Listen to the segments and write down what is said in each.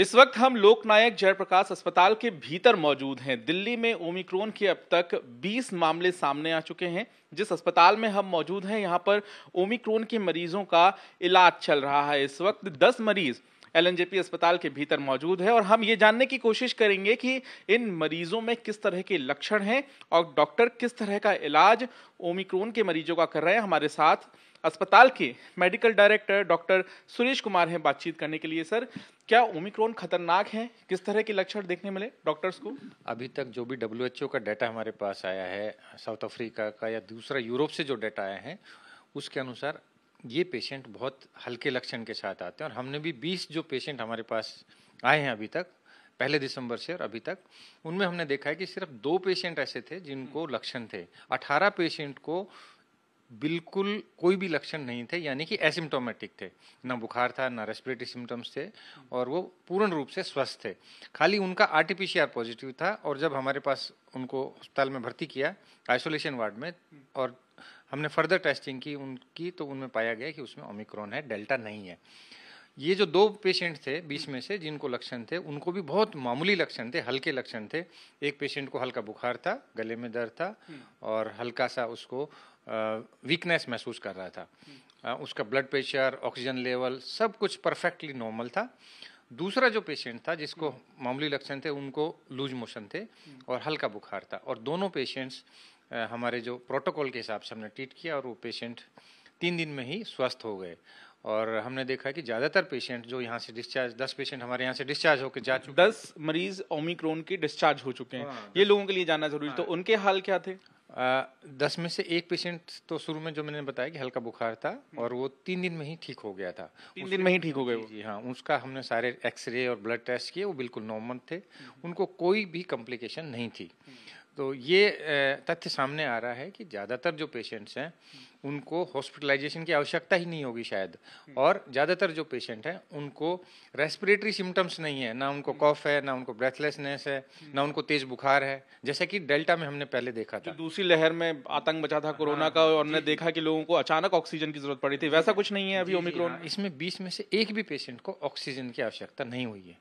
इस वक्त हम लोकनायक जयप्रकाश अस्पताल के भीतर मौजूद हैं। दिल्ली में ओमिक्रॉन के अब तक 20 मामले सामने आ चुके हैं। जिस अस्पताल में हम मौजूद हैं यहां पर ओमिक्रॉन के मरीजों का इलाज चल रहा है। इस वक्त 10 मरीज एलएनजेपी अस्पताल के भीतर मौजूद है और हम ये जानने की कोशिश करेंगे कि इन मरीजों में किस तरह के लक्षण हैं और डॉक्टर किस तरह का इलाज ओमिक्रॉन के मरीजों का कर रहे हैं। हमारे साथ अस्पताल के medical director doctor Suresh Kumar हैं बातचीत करने के लिए। सर, क्या ओमिक्रॉन खतरनाक है? किस तरह के लक्षण देखने मिले डॉक्टर्स को? अभी तक जो भी WHO का डाटा हमारे पास आया है, साउथ अफ्रीका का या दूसरा यूरोप से जो डाटा आया है, उसके अनुसार ये पेशेंट बहुत हल्के लक्षण के साथ आते हैं। और हमने भी 20 जो पेशेंट हमारे पास आए हैं अभी तक, पहले दिसंबर से और अभी तक, उनमें हमने देखा है कि सिर्फ 2 पेशेंट ऐसे थे जिनको लक्षण थे। 18 पेशेंट को बिल्कुल कोई भी लक्षण नहीं थे, यानी कि एसिम्टोमेटिक थे, ना बुखार था ना रेस्पिरेटरी सिम्टम्स थे और वो पूर्ण रूप से स्वस्थ थे। खाली उनका RT-PCR पॉजिटिव था और जब हमारे पास उनको अस्पताल में भर्ती किया आइसोलेशन वार्ड में और हमने फर्दर टेस्टिंग की उनकी, तो उनमें पाया गया कि उसमें ओमिक्रॉन है, डेल्टा नहीं है। ये जो 2 पेशेंट थे 20 में से जिनको लक्षण थे, उनको भी बहुत मामूली लक्षण थे, हल्के लक्षण थे। एक पेशेंट को हल्का बुखार था, गले में दर्द था और हल्का सा उसको वीकनेस महसूस कर रहा था। उसका ब्लड प्रेशर, ऑक्सीजन लेवल सब कुछ परफेक्टली नॉर्मल था। दूसरा जो पेशेंट था जिसको मामूली लक्षण थे, उनको लूज मोशन थे और हल्का बुखार था। और दोनों पेशेंट्स हमारे जो प्रोटोकॉल के हिसाब से हमने ट्रीट किया और वो पेशेंट 3 दिन में ही स्वस्थ हो गए। और हमने देखा कि ज़्यादातर पेशेंट जो यहाँ से डिस्चार्ज, 10 पेशेंट हमारे यहाँ से डिस्चार्ज होकर जा चुके, 10 मरीज ओमिक्रॉन के डिस्चार्ज हो चुके हैं। ये लोगों के लिए जानना जरूरी। तो उनके हाल क्या थे? 10 में से एक पेशेंट तो शुरू में जो मैंने बताया कि हल्का बुखार था और वो 3 दिन में ही ठीक हो गया था। 3 दिन में ही ठीक हो गए वो? जी हाँ, उसका हमने सारे एक्सरे और ब्लड टेस्ट किए, वो बिल्कुल नॉर्मल थे, उनको कोई भी कॉम्प्लिकेशन नहीं थी। तो ये तथ्य सामने आ रहा है कि ज़्यादातर जो पेशेंट्स हैं उनको हॉस्पिटलाइजेशन की आवश्यकता ही नहीं होगी शायद। और ज़्यादातर जो पेशेंट हैं उनको रेस्पिरेटरी सिम्टम्स नहीं है, ना उनको कॉफ है, ना उनको ब्रेथलेसनेस है, ना उनको तेज बुखार है, जैसे कि डेल्टा में हमने पहले देखा था। दूसरी लहर में आतंक मचा था कोरोना का और हमने देखा कि लोगों को अचानक ऑक्सीजन की जरूरत पड़ी थी, वैसा कुछ नहीं है अभी ओमिक्रॉन में। इसमें 20 में से एक भी पेशेंट को ऑक्सीजन की आवश्यकता नहीं हुई है।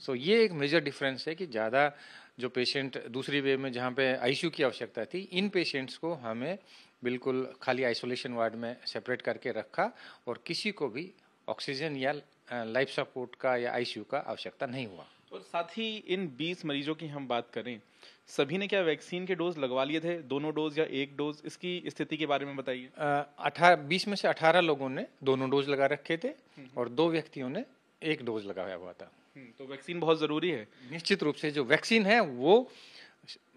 सो ये एक मेजर डिफरेंस है कि ज़्यादा जो पेशेंट दूसरी वेव में जहाँ पे ICU की आवश्यकता थी, इन पेशेंट्स को हमें बिल्कुल खाली आइसोलेशन वार्ड में सेपरेट करके रखा और किसी को भी ऑक्सीजन या लाइफ सपोर्ट का या ICU का आवश्यकता नहीं हुआ। और साथ ही इन 20 मरीजों की हम बात करें, सभी ने क्या वैक्सीन के डोज लगवा लिए थे? दोनों डोज या एक डोज? इसकी स्थिति के बारे में बताइए। 20 में से 18 लोगों ने दोनों डोज लगा रखे थे और 2 व्यक्तियों ने एक डोज लगाया हुआ था। तो वैक्सीन बहुत जरूरी है। निश्चित रूप से जो वैक्सीन है वो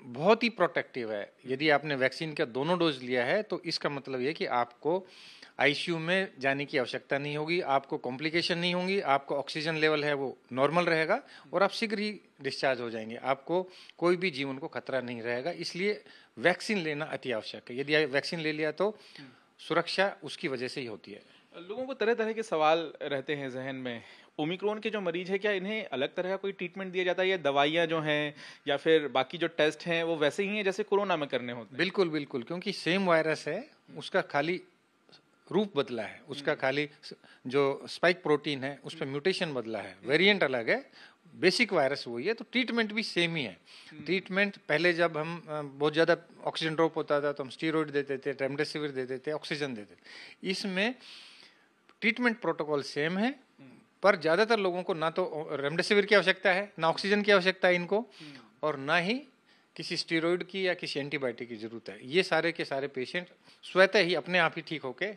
बहुत ही प्रोटेक्टिव है। यदि आपने वैक्सीन का दोनों डोज लिया है तो इसका मतलब ये कि आपको ICU में जाने की आवश्यकता नहीं होगी, आपको कॉम्प्लिकेशन नहीं होंगी, आपको ऑक्सीजन लेवल है वो नॉर्मल रहेगा और आप शीघ्र ही डिस्चार्ज हो जाएंगे। आपको कोई भी जीवन को खतरा नहीं रहेगा, इसलिए वैक्सीन लेना अति आवश्यक है। यदि वैक्सीन ले लिया तो सुरक्षा उसकी वजह से ही होती है। लोगों को तरह तरह के सवाल रहते हैं जहन में। ओमिक्रॉन के जो मरीज है, क्या इन्हें अलग तरह का कोई ट्रीटमेंट दिया जाता है या दवाइयां जो हैं या फिर बाकी जो टेस्ट हैं वो वैसे ही हैं जैसे कोरोना में करने होते हैं? बिल्कुल बिल्कुल, क्योंकि सेम वायरस है, उसका खाली रूप बदला है, उसका खाली जो स्पाइक प्रोटीन है उस पर म्यूटेशन बदला है, वेरिएंट अलग है, बेसिक वायरस वही है। तो ट्रीटमेंट भी सेम ही है। ट्रीटमेंट पहले जब हम बहुत ज़्यादा ऑक्सीजन ड्रॉप होता था तो हम स्टीरॉइड देते थे, रेमडेसिविर देते थे, ऑक्सीजन देते थे। इसमें ट्रीटमेंट प्रोटोकॉल सेम है, पर ज़्यादातर लोगों को ना तो रेमडेसिविर की आवश्यकता है, ना ऑक्सीजन की आवश्यकता है इनको, और ना ही किसी स्टीरॉइड की या किसी एंटीबायोटिक की जरूरत है। ये सारे के सारे पेशेंट स्वतः ही अपने आप ही ठीक होके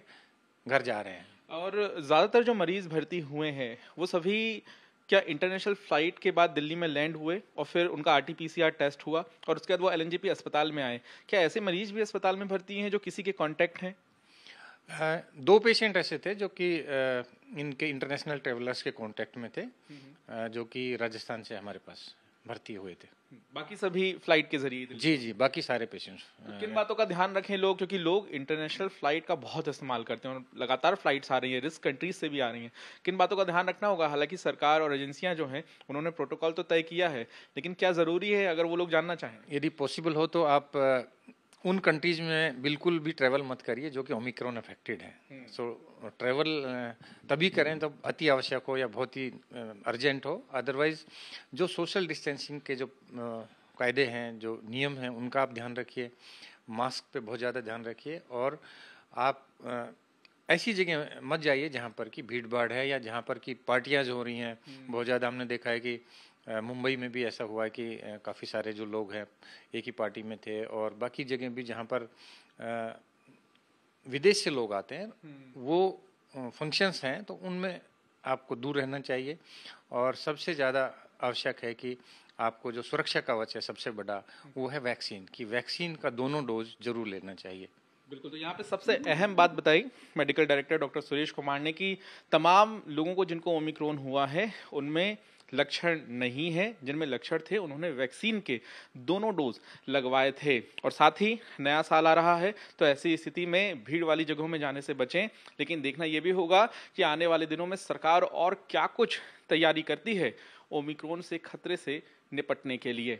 घर जा रहे हैं। और ज़्यादातर जो मरीज भर्ती हुए हैं वो सभी क्या इंटरनेशनल फ्लाइट के बाद दिल्ली में लैंड हुए और फिर उनका RT-PCR टेस्ट हुआ और उसके बाद वो LNJP अस्पताल में आए? क्या ऐसे मरीज भी अस्पताल में भर्ती हैं जो किसी के कांटेक्ट हैं? 2 पेशेंट ऐसे थे जो कि इनके इंटरनेशनल ट्रेवलर्स के कांटेक्ट में थे, जो कि राजस्थान से हमारे पास भर्ती हुए थे। बाकी सभी फ्लाइट के जरिए? जी जी, बाकी सारे पेशेंट्स। किन बातों का ध्यान रखें लोग, क्योंकि लोग इंटरनेशनल फ्लाइट का बहुत इस्तेमाल करते हैं और लगातार फ्लाइट्स आ रही हैं, रिस्क कंट्रीज से भी आ रही हैं, किन बातों का ध्यान रखना होगा? हालांकि सरकार और एजेंसियां जो हैं उन्होंने प्रोटोकॉल तो तय किया है, लेकिन क्या जरूरी है अगर वो लोग जानना चाहें? यदि पॉसिबल हो तो आप उन कंट्रीज में बिल्कुल भी ट्रैवल मत करिए जो कि ओमिक्रॉन अफेक्टेड है। सो ट्रैवल तभी करें तब अति आवश्यक हो या बहुत ही अर्जेंट हो। अदरवाइज जो सोशल डिस्टेंसिंग के जो कायदे हैं, जो नियम हैं, उनका आप ध्यान रखिए। मास्क पे बहुत ज़्यादा ध्यान रखिए और आप ऐसी जगह मत जाइए जहाँ पर कि भीड़ भाड़ है या जहाँ पर कि पार्टियाँ जो हो रही हैं। बहुत ज़्यादा हमने देखा है कि मुंबई में भी ऐसा हुआ है कि काफ़ी सारे जो लोग हैं एक ही पार्टी में थे, और बाकी जगह भी जहाँ पर विदेश से लोग आते हैं वो फंक्शंस हैं, तो उनमें आपको दूर रहना चाहिए। और सबसे ज़्यादा आवश्यक है कि आपको जो सुरक्षा कवच है सबसे बड़ा, वो है वैक्सीन। कि वैक्सीन का दोनों डोज जरूर लेना चाहिए। बिल्कुल। तो यहाँ पे सबसे अहम बात बताई medical director doctor Suresh Kumar ने कि तमाम लोगों को जिनको ओमिक्रॉन हुआ है उनमें लक्षण नहीं है, जिनमें लक्षण थे उन्होंने वैक्सीन के दोनों डोज लगवाए थे। और साथ ही नया साल आ रहा है तो ऐसी स्थिति में भीड़ वाली जगहों में जाने से बचें। लेकिन देखना यह भी होगा कि आने वाले दिनों में सरकार और क्या कुछ तैयारी करती है ओमिक्रॉन से खतरे से निपटने के लिए।